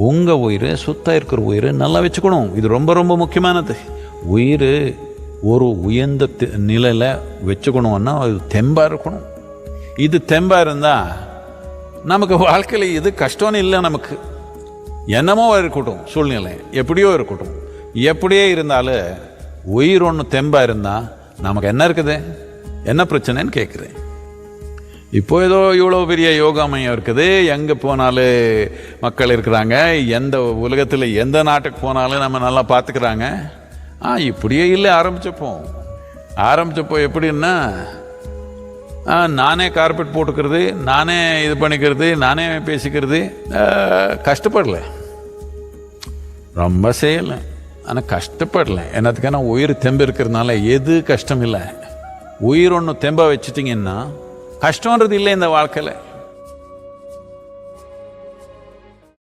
உங்கள் உயிர், சுத்தம் இருக்கிற உயிர் நல்லா வச்சுக்கணும். இது ரொம்ப ரொம்ப முக்கியமானது. உயிர் ஒரு உயர்ந்த நிலையில் வச்சுக்கணுன்னா அது தெம்பாக இருக்கணும். இது தெம்பாக இருந்தால் நமக்கு வாழ்க்கையில் இது கஷ்டம்னு இல்லை. நமக்கு என்னமோ இருக்கட்டும், சூழ்நிலை எப்படியோ இருக்கட்டும், எப்படியே இருந்தாலும் உயிர் ஒன்று தெம்பாக இருந்தால் நமக்கு என்ன இருக்குது, என்ன பிரச்சனைன்னு கேட்குறேன். இப்போ ஏதோ இவ்வளோ பெரிய யோகா மையம் இருக்குது, எங்கே போனாலும் மக்கள் இருக்கிறாங்க, எந்த உலகத்தில் எந்த நாட்டுக்கு போனாலும் நம்ம நல்லா பார்த்துக்கிறாங்க. இப்படியே இல்லை. ஆரம்பித்தப்போ எப்படின்னா, நானே கார்பெட் போட்டுக்கிறது, நானே இது பண்ணிக்கிறது, நானே பேசிக்கிறது. கஷ்டப்படலை, ரொம்ப செய்யலை, ஆனால் கஷ்டப்படலை. என்னத்துக்கான உயிர் தெம்பு இருக்கிறதுனால எது கஷ்டம் இல்லை. உயிர் ஒன்று தெம்ப வச்சுட்டிங்கன்னா கஷ்டன்றது இல்லை இந்த வாழ்க்கையில்.